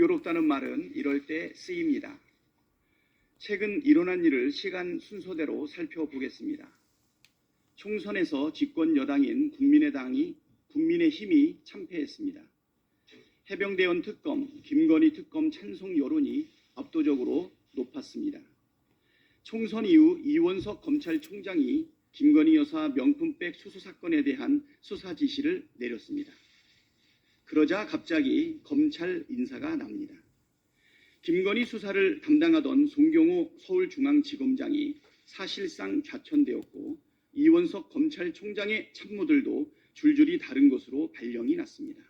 번거롭다는 말은 이럴 때 쓰입니다. 최근 일어난 일을 시간 순서대로 살펴보겠습니다. 총선에서 집권 여당인 국민의힘이 참패했습니다. 해병대원 특검, 김건희 특검 찬성 여론이 압도적으로 높았습니다. 총선 이후 이원석 검찰총장이 김건희 여사 명품백 수수 사건에 대한 수사 지시를 내렸습니다. 그러자 갑자기 검찰 인사가 납니다. 김건희 수사를 담당하던 송경호 서울중앙지검장이 사실상 좌천되었고 이원석 검찰총장의 참모들도 줄줄이 다른 것으로 발령이 났습니다.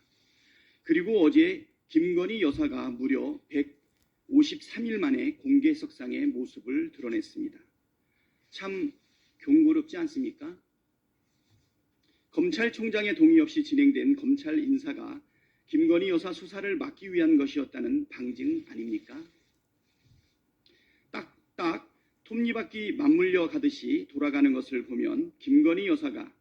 그리고 어제 김건희 여사가 무려 153일 만에 공개석상의 모습을 드러냈습니다. 참 경고롭지 않습니까? 검찰총장의 동의 없이 진행된 검찰 인사가 김건희 여사 수사를 막기 위한 것이었다는 방증 아닙니까? 딱딱 톱니바퀴 맞물려 가듯이 돌아가는 것을 보면 김건희 여사가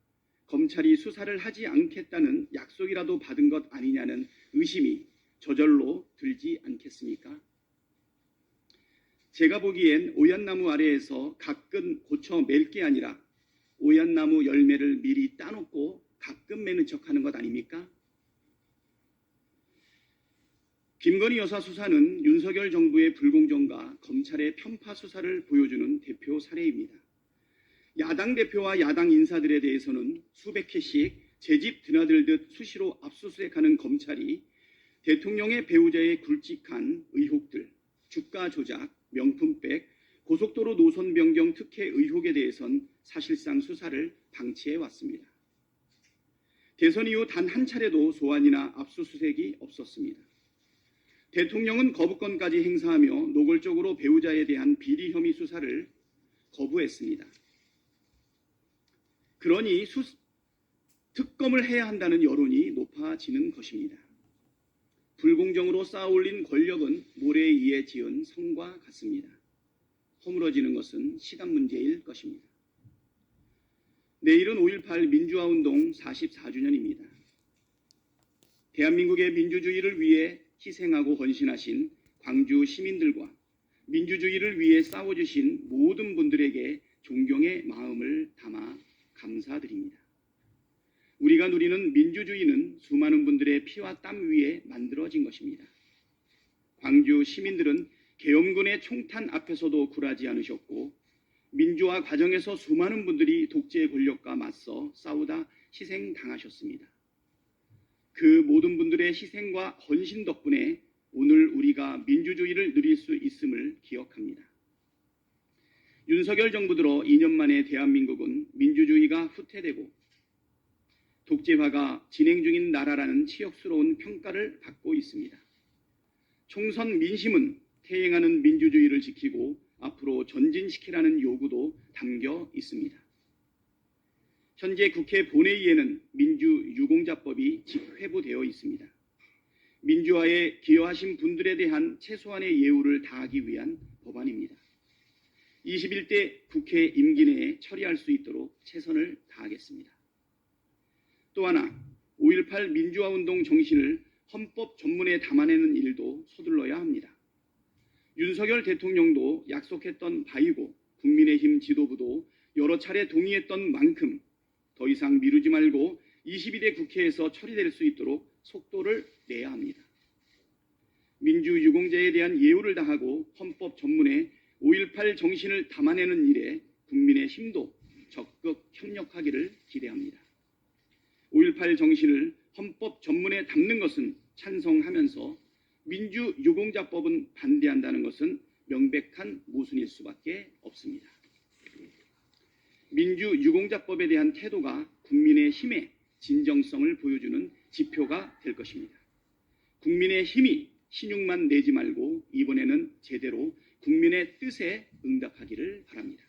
검찰이 수사를 하지 않겠다는 약속이라도 받은 것 아니냐는 의심이 저절로 들지 않겠습니까? 제가 보기엔 오얏나무 아래에서 가끔 고쳐 맬 게 아니라 오얏나무 열매를 미리 따놓고 가끔 매는 척하는 것 아닙니까? 김건희 여사 수사는 윤석열 정부의 불공정과 검찰의 편파 수사를 보여주는 대표 사례입니다. 야당 대표와 야당 인사들에 대해서는 수백 회씩 제집 드나들듯 수시로 압수수색하는 검찰이 대통령의 배우자의 굵직한 의혹들, 주가 조작, 명품백, 고속도로 노선 변경 특혜 의혹에 대해선 사실상 수사를 방치해 왔습니다. 대선 이후 단 한 차례도 소환이나 압수수색이 없었습니다. 대통령은 거부권까지 행사하며 노골적으로 배우자에 대한 비리 혐의 수사를 거부했습니다. 그러니 특검을 해야 한다는 여론이 높아지는 것입니다. 불공정으로 쌓아올린 권력은 모래에 의해 지은 성과 같습니다. 허물어지는 것은 시간 문제일 것입니다. 내일은 5.18 민주화운동 44주년입니다. 대한민국의 민주주의를 위해 희생하고 헌신하신 광주 시민들과 민주주의를 위해 싸워주신 모든 분들에게 존경의 마음을 담아 감사드립니다. 우리가 누리는 민주주의는 수많은 분들의 피와 땀 위에 만들어진 것입니다. 광주 시민들은 계엄군의 총탄 앞에서도 굴하지 않으셨고 민주화 과정에서 수많은 분들이 독재 권력과 맞서 싸우다 희생당하셨습니다. 그 모든 분들의 희생과 헌신 덕분에 오늘 우리가 민주주의를 누릴 수 있음을 기억합니다. 윤석열 정부 들어 2년 만에 대한민국은 민주주의가 후퇴되고 독재화가 진행 중인 나라라는 치욕스러운 평가를 받고 있습니다. 총선 민심은 퇴행하는 민주주의를 지키고 앞으로 전진시키라는 요구도 담겨 있습니다. 현재 국회 본회의에는 민주유공자법이 직회부되어 있습니다. 민주화에 기여하신 분들에 대한 최소한의 예우를 다하기 위한 법안입니다. 21대 국회 임기 내에 처리할 수 있도록 최선을 다하겠습니다. 또 하나, 5.18 민주화운동 정신을 헌법 전문에 담아내는 일도 서둘러야 합니다. 윤석열 대통령도 약속했던 바이고 국민의힘 지도부도 여러 차례 동의했던 만큼 더 이상 미루지 말고 22대 국회에서 처리될 수 있도록 속도를 내야 합니다. 민주유공자에 대한 예우를 다하고 헌법 전문에 5.18 정신을 담아내는 일에 국민의힘도 적극 협력하기를 기대합니다. 5.18 정신을 헌법 전문에 담는 것은 찬성하면서 민주유공자법은 반대한다는 것은 명백한 모순일 수밖에 없습니다. 민주유공자법에 대한 태도가 국민의힘의 진정성을 보여주는 지표가 될 것입니다. 국민의힘이 신용만 내지 말고 이번에는 제대로 국민의 뜻에 응답하기를 바랍니다.